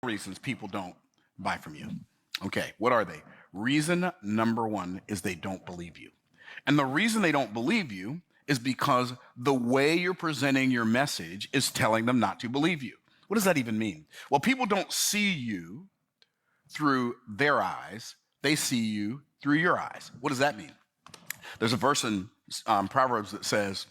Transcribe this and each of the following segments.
Reasons people don't buy from you. Okay, what are they? Reason number one is they don't believe you. And the reason they don't believe you is because the way you're presenting your message is telling them not to believe you. What does that even mean? Well, people don't see you through their eyes, they see you through your eyes. What does that mean? There's a verse in Proverbs that says,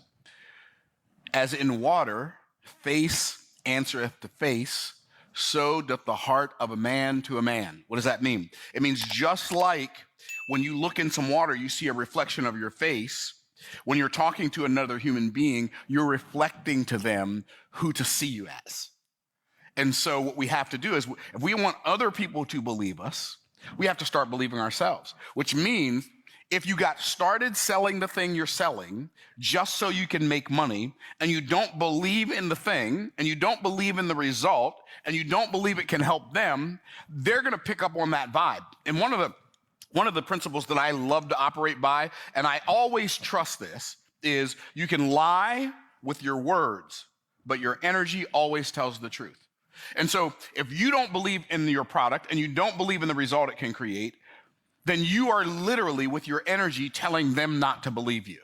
as in water, face answereth to face, so doth the heart of a man to a man. What does that mean? It means just like when you look in some water, you see a reflection of your face. When you're talking to another human being, you're reflecting to them who to see you as. And so what we have to do is, if we want other people to believe us, we have to start believing ourselves, which means if you got started selling the thing you're selling just so you can make money, and you don't believe in the thing, and you don't believe in the result, and you don't believe it can help them, they're gonna pick up on that vibe. And one of the principles that I love to operate by, and I always trust this, is you can lie with your words, but your energy always tells the truth. And so if you don't believe in your product and you don't believe in the result it can create, then you are literally with your energy telling them not to believe you.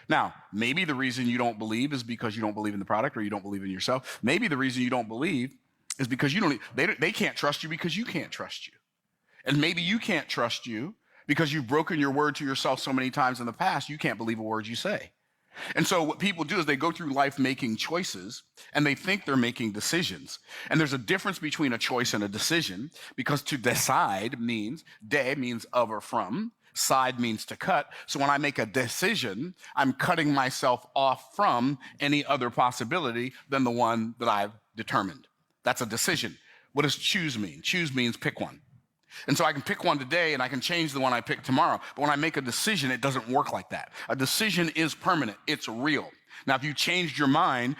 Now, maybe the reason you don't believe is because you don't believe in the product or you don't believe in yourself. Maybe the reason you don't believe is because they can't trust you because you can't trust you. And maybe you can't trust you because you've broken your word to yourself so many times in the past, you can't believe a word you say. And so what people do is they go through life making choices and they think they're making decisions. And there's a difference between a choice and a decision, because to decide means, de means of or from, side means to cut. So when I make a decision, I'm cutting myself off from any other possibility than the one that I've determined. That's a decision. What does choose mean? Choose means pick one. And so I can pick one today and I can change the one I pick tomorrow. But when I make a decision, it doesn't work like that. A decision is permanent. It's real. Now, if you changed your mind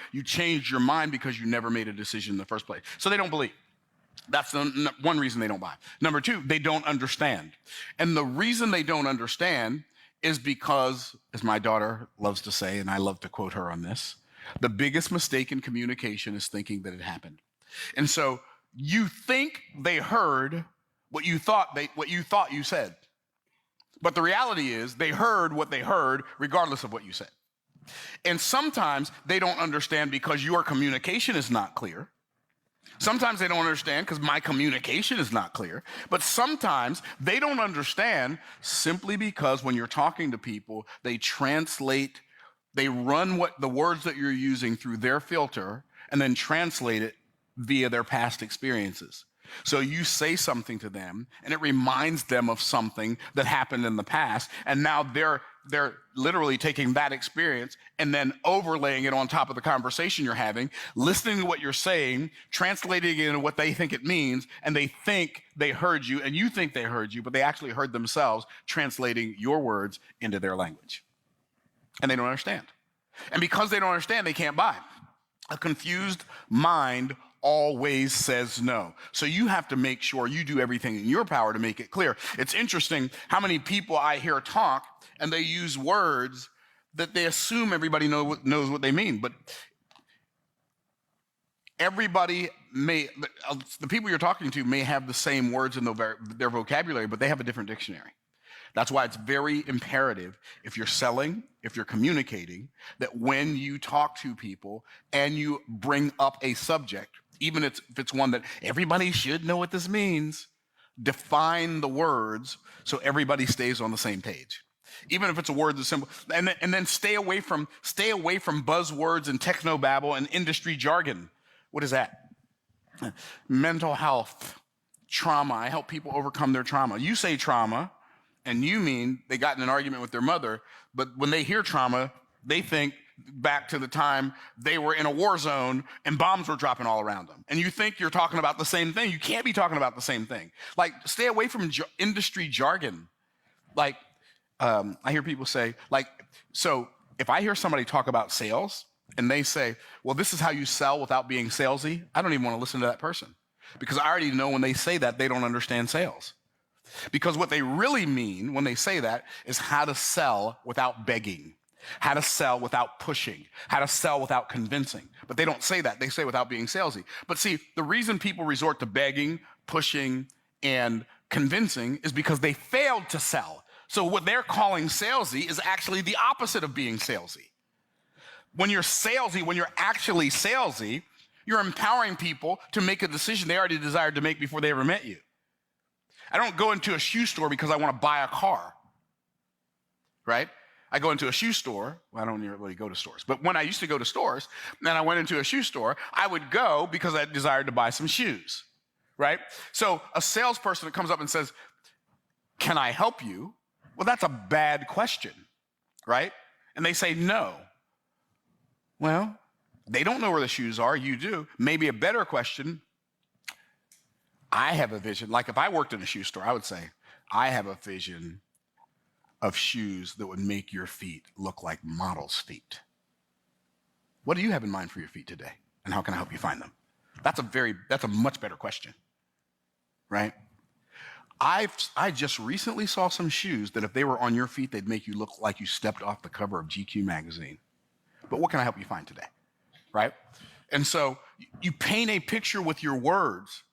because you never made a decision in the first place. So they don't believe. That's the one reason they don't buy. Number two, they don't understand. And the reason they don't understand is because, as my daughter loves to say, and I love to quote her on this, the biggest mistake in communication is thinking that it happened. And so you think they heard what you thought you said. But the reality is they heard what they heard regardless of what you said. And sometimes they don't understand because your communication is not clear. Sometimes they don't understand because my communication is not clear. But sometimes they don't understand simply because when you're talking to people, they run what the words that you're using through their filter and then translate it via their past experiences. So you say something to them and it reminds them of something that happened in the past, and now they're literally taking that experience and then overlaying it on top of the conversation you're having, listening to what you're saying, translating it into what they think it means, and they think they heard you and you think they heard you, but they actually heard themselves translating your words into their language. And they don't understand. And because they don't understand, they can't buy. A confused mind always says no. So you have to make sure you do everything in your power to make it clear. It's interesting how many people I hear talk and they use words that they assume everybody knows what they mean. But everybody the people you're talking to may have the same words in their vocabulary, but they have a different dictionary. That's why it's very imperative, if you're selling, if you're communicating, that when you talk to people and you bring up a subject, even if it's one that everybody should know what this means, define the words so everybody stays on the same page. Even if it's a word that's simple, and then stay away from buzzwords and technobabble and industry jargon. What is that? Mental health, trauma. I help people overcome their trauma. You say trauma, and you mean they got in an argument with their mother, but when they hear trauma, they think back to the time they were in a war zone and bombs were dropping all around them. And you think you're talking about the same thing. You can't be talking about the same thing. Like, stay away from industry jargon. Like, I hear people say, like, so if I hear somebody talk about sales and they say, well, this is how you sell without being salesy, I don't even want to listen to that person, because I already know when they say that, they don't understand sales. Because what they really mean when they say that is how to sell without begging, how to sell without pushing, how to sell without convincing. But they don't say that. They say without being salesy. But see, the reason people resort to begging, pushing, and convincing is because they failed to sell. So what they're calling salesy is actually the opposite of being salesy. When you're salesy, when you're actually salesy, you're empowering people to make a decision they already desired to make before they ever met you. I don't go into a shoe store because I want to buy a car, right? I go into a shoe store. Well, I don't really go to stores, but when I used to go to stores and I went into a shoe store, I would go because I desired to buy some shoes, right? So a salesperson that comes up and says, "Can I help you?" Well, that's a bad question, right? And they say no. Well, they don't know where the shoes are. You do. Maybe a better question, I have a vision. Like if I worked in a shoe store, I would say, I have a vision of shoes that would make your feet look like models' feet. What do you have in mind for your feet today? And how can I help you find them? That's a much better question, right? I just recently saw some shoes that if they were on your feet, they'd make you look like you stepped off the cover of GQ magazine. But what can I help you find today, right? And so you paint a picture with your words.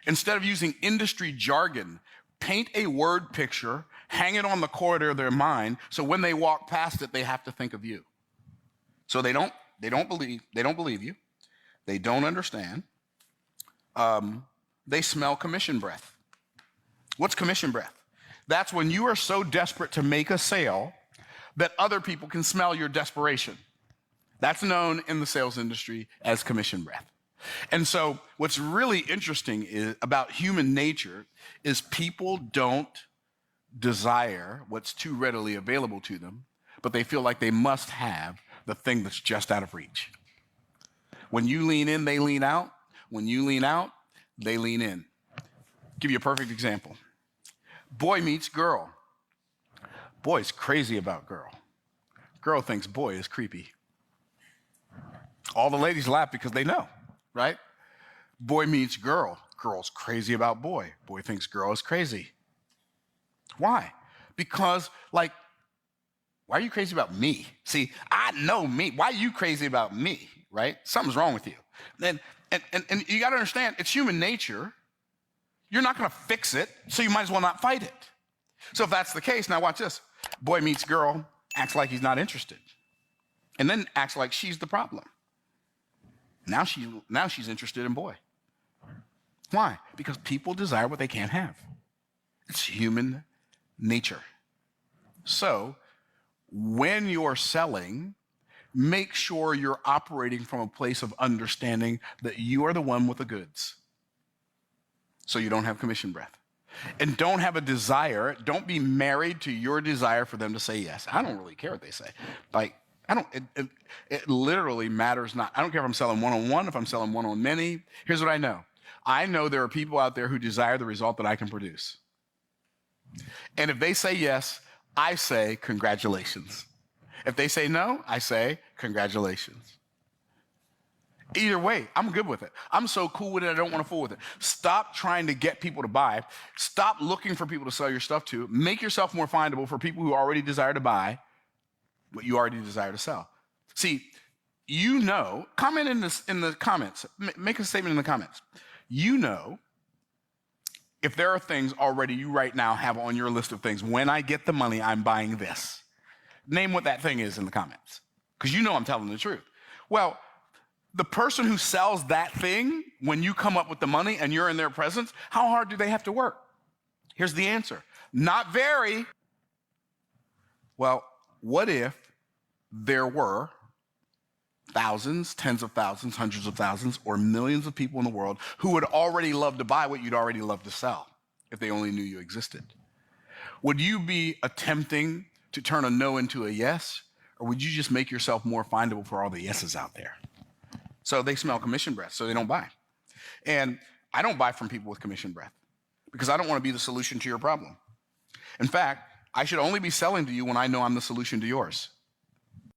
Instead of using industry jargon, paint a word picture, hang it on the corridor of their mind, so when they walk past it, they have to think of you. So they don't believe you. They don't understand. They smell commission breath. What's commission breath? That's when you are so desperate to make a sale that other people can smell your desperation. That's known in the sales industry as commission breath. And so what's really interesting about human nature is people don't desire what's too readily available to them, but they feel like they must have the thing that's just out of reach. When you lean in, they lean out. When you lean out, they lean in. Give you a perfect example. Boy meets girl. Boy's crazy about girl. Girl thinks boy is creepy. All the ladies laugh because they know, right? Boy meets girl. Girl's crazy about boy. Boy thinks girl is crazy. Why? Because, why are you crazy about me? See, I know me. Why are you crazy about me, right? Something's wrong with you. And you got to understand, it's human nature. You're not going to fix it, so you might as well not fight it. So if that's the case, now watch this. Boy meets girl, acts like he's not interested, and then acts like she's the problem. Now she's interested in boy. Why? Because people desire what they can't have. It's human nature. So when you're selling, make sure you're operating from a place of understanding that you are the one with the goods. So you don't have commission breath. And don't have a desire, don't be married to your desire for them to say yes. I don't really care what they say. It literally matters not. I don't care if I'm selling one-on-one, if I'm selling one-on-many. Here's what I know. I know there are people out there who desire the result that I can produce. And if they say yes, I say congratulations. If they say no, I say congratulations. Either way, I'm good with it. I'm so cool with it, I don't want to fool with it. Stop trying to get people to buy. Stop looking for people to sell your stuff to. Make yourself more findable for people who already desire to buy what you already desire to sell. See, comment in the comments. Make a statement in the comments. If there are things already you right now have on your list of things, when I get the money, I'm buying this. Name what that thing is in the comments, because I'm telling the truth. Well, the person who sells that thing, when you come up with the money and you're in their presence, how hard do they have to work? Here's the answer. Not very. Well, what if there were thousands, tens of thousands, hundreds of thousands, or millions of people in the world who would already love to buy what you'd already love to sell if they only knew you existed? Would you be attempting to turn a no into a yes, or would you just make yourself more findable for all the yeses out there? So they smell commission breath, so they don't buy. And I don't buy from people with commission breath because I don't want to be the solution to your problem. In fact, I should only be selling to you when I know I'm the solution to yours.